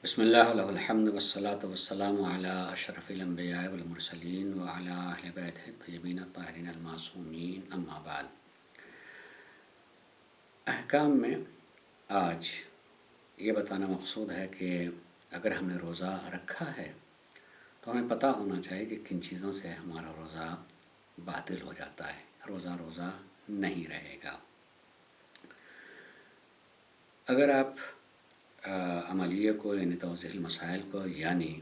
بسم اللہ له الحمد والصلاة والسلام علی اشرف الانبیاء والمرسلین وعلی اہل بیتہ الطیبین الطاہرین المعصومین اما بعد۔ احکام میں آج یہ بتانا مقصود ہے کہ اگر ہم نے روزہ رکھا ہے تو ہمیں پتہ ہونا چاہیے کہ کن چیزوں سے ہمارا روزہ باطل ہو جاتا ہے، روزہ نہیں رہے گا۔ اگر آپ عملیہ کو یعنی توضیح المسائل کو یعنی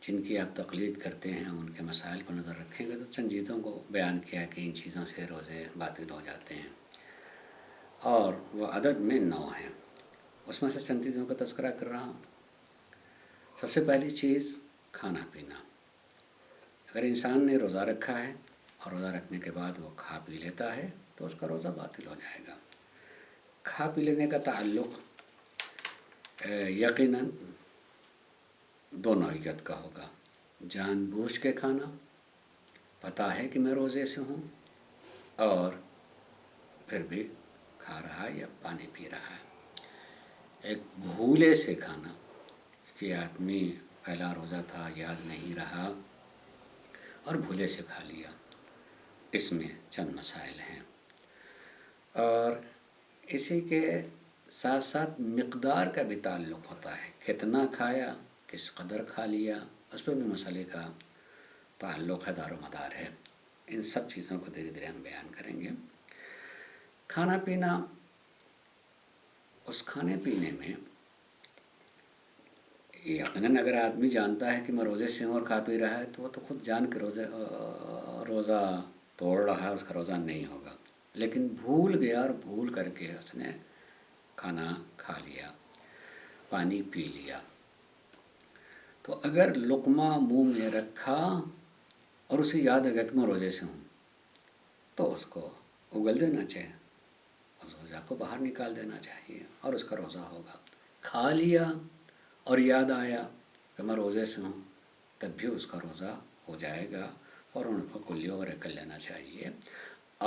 جن کی آپ تقلید کرتے ہیں ان کے مسائل پر نظر رکھیں گے تو چند چیزوں کو بیان کیا کہ ان چیزوں سے روزے باطل ہو جاتے ہیں، اور وہ عدد میں 9 ہیں۔ اس میں سے چند چیزوں کا تذکرہ کر رہا ہوں۔ سب سے پہلی چیز کھانا پینا۔ اگر انسان نے روزہ رکھا ہے اور روزہ رکھنے کے بعد وہ کھا پی لیتا ہے تو اس کا روزہ باطل ہو جائے گا۔ کھا پی لینے کا تعلق یقیناً دو نوعیت کا ہوگا۔ جان بوجھ کے کھانا، پتہ ہے کہ میں روزے سے ہوں اور پھر بھی کھا رہا ہے یا پانی پی رہا ہے۔ ایک بھولے سے کھانا کہ آدمی پہلا روزہ تھا یاد نہیں رہا اور بھولے سے کھا لیا، اس میں چند مسائل ہیں۔ اور اسی کے ساتھ ساتھ مقدار کا بھی تعلق ہوتا ہے، کتنا کھایا، کس قدر کھا لیا، اس پہ بھی مسئلے کا تعلق ہے، دار و مدار ہے۔ ان سب چیزوں کو دھیرے دھیرے ہم بیان کریں گے۔ کھانا پینا، اس کھانے پینے میں یقیناً اگر آدمی جانتا ہے کہ میں روزے سے ہوں اور کھا پی رہا ہے تو وہ تو خود جان کے روزہ توڑ رہا ہے، اس کا روزہ نہیں ہوگا۔ لیکن بھول گیا اور بھول کر کے اس نے کھانا کھا لیا، پانی پی لیا، تو اگر لقمہ منہ میں رکھا اور اسے یاد ہے کہ میں روزے سے ہوں تو اس کو اگل دینا چاہیے، اس روزہ کو باہر نکال دینا چاہیے اور اس کا روزہ ہوگا۔ کھا لیا اور یاد آیا کہ میں روزے سے ہوں تب بھی اس کا روزہ ہو جائے گا اور ان کو کلی وغیرہ کر لینا چاہیے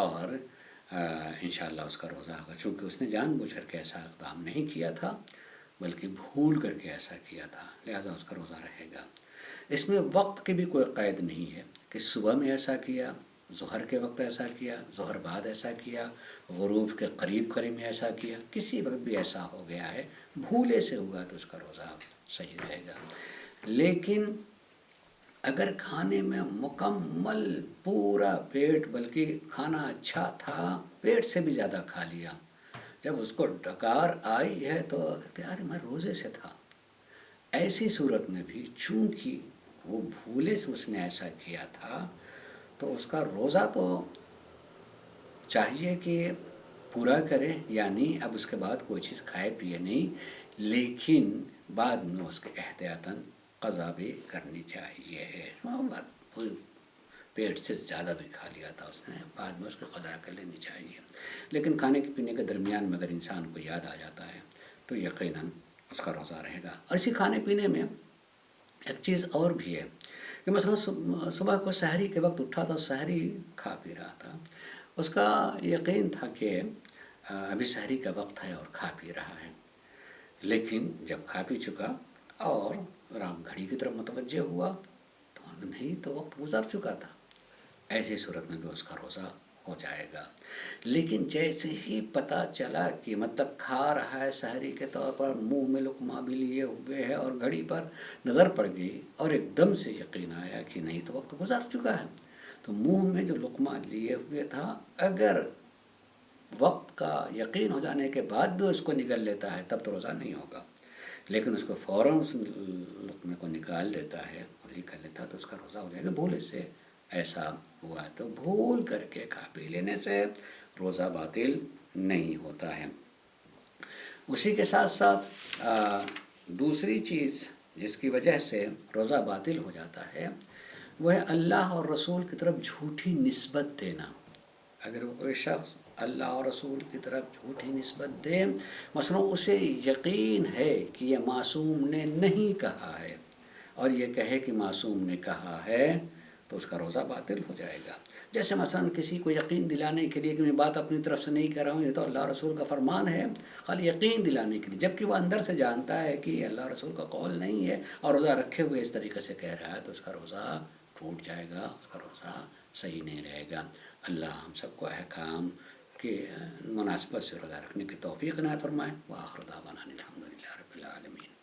اور انشاءاللہ اس کا روزہ ہوگا، چونکہ اس نے جان بوجھ کر کے ایسا اقدام نہیں کیا تھا بلکہ بھول کر کے ایسا کیا تھا، لہذا اس کا روزہ رہے گا۔ اس میں وقت کی بھی کوئی قید نہیں ہے کہ صبح میں ایسا کیا، ظہر کے وقت ایسا کیا، ظہر بعد ایسا کیا، غروب کے قریب میں ایسا کیا، کسی وقت بھی ایسا ہو گیا ہے، بھولے سے ہوا تو اس کا روزہ صحیح رہے گا۔ لیکن اگر کھانے میں مکمل پورا پیٹ، بلکہ کھانا اچھا تھا، پیٹ سے بھی زیادہ کھا لیا، جب اس کو ڈکار آئی ہے تو یار میں روزے سے تھا، ایسی صورت میں بھی چونکہ وہ بھولے سے اس نے ایسا کیا تھا تو اس کا روزہ تو چاہیے کہ پورا کرے، یعنی اب اس کے بعد کوئی چیز کھائے پیے نہیں، لیکن بعد میں اس کے احتیاطاً قضا بھی کرنی چاہیے ہے۔ پیٹ سے زیادہ بھی کھا لیا تھا اس نے، بعد میں اس کو قضا کر لینی چاہیے۔ لیکن کھانے پینے کے درمیان میں اگر انسان کو یاد آ جاتا ہے تو یقیناً اس کا روزہ رہے گا۔ اور اسی کھانے پینے میں ایک چیز اور بھی ہے کہ مثلا صبح کو سحری کے وقت اٹھا تھا، سحری کھا پی رہا تھا، اس کا یقین تھا کہ ابھی سحری کا وقت ہے اور کھا پی رہا ہے، لیکن جب کھا پی چکا اور رام گھڑی کی طرف متوجہ ہوا تو نہیں، تو وقت گزر چکا تھا، ایسی صورت میں بھی اس کا روزہ ہو جائے گا۔ لیکن جیسے ہی پتہ چلا کہ مطلب کھا رہا ہے سحری کے طور پر، منہ میں لقمہ بھی لیے ہوئے ہے اور گھڑی پر نظر پڑ گئی اور ایک دم سے یقین آیا کہ نہیں تو وقت گزر چکا ہے، تو منہ میں جو لقمہ لیے ہوئے تھا اگر وقت کا یقین ہو جانے کے بعد بھی اس کو نگل لیتا ہے تب تو روزہ نہیں ہوگا، لیکن اس کو فوراً اس لقمے کو نکال لیتا ہے اور یہ کر لیتا ہے تو اس کا روزہ ہو جائے گا۔ بھول سے ایسا ہوا تو بھول کر کے کھا پی لینے سے روزہ باطل نہیں ہوتا ہے۔ اسی کے ساتھ ساتھ دوسری چیز جس کی وجہ سے روزہ باطل ہو جاتا ہے وہ ہے اللہ اور رسول کی طرف جھوٹی نسبت دینا۔ اگر وہ کوئی شخص اللہ اور رسول کی طرف جھوٹی نسبت دے، مثلا اسے یقین ہے کہ یہ معصوم نے نہیں کہا ہے اور یہ کہے کہ معصوم نے کہا ہے، تو تو اس کا روزہ باطل ہو جائے گا۔ جیسے مثلاً کسی کو یقین دلانے کے لیے کہ میں بات اپنی طرف سے نہیں کر رہا ہوں، یہ تو اللہ رسول کا فرمان ہے، خالی یقین دلانے کے لیے، جبکہ وہ اندر سے جانتا ہے کہ یہ اللہ رسول کا قول نہیں ہے اور روزہ رکھے ہوئے اس طریقے سے کہہ رہا ہے، تو اس کا روزہ ٹوٹ جائے گا، اس کا روزہ صحیح نہیں رہے گا۔ اللہ ہم سب کو احکام کے مناسبت سے روزہ رکھنے کی توفیق عنایت فرمائے۔ وآخر دعوانا الحمد للہ رب العالمین۔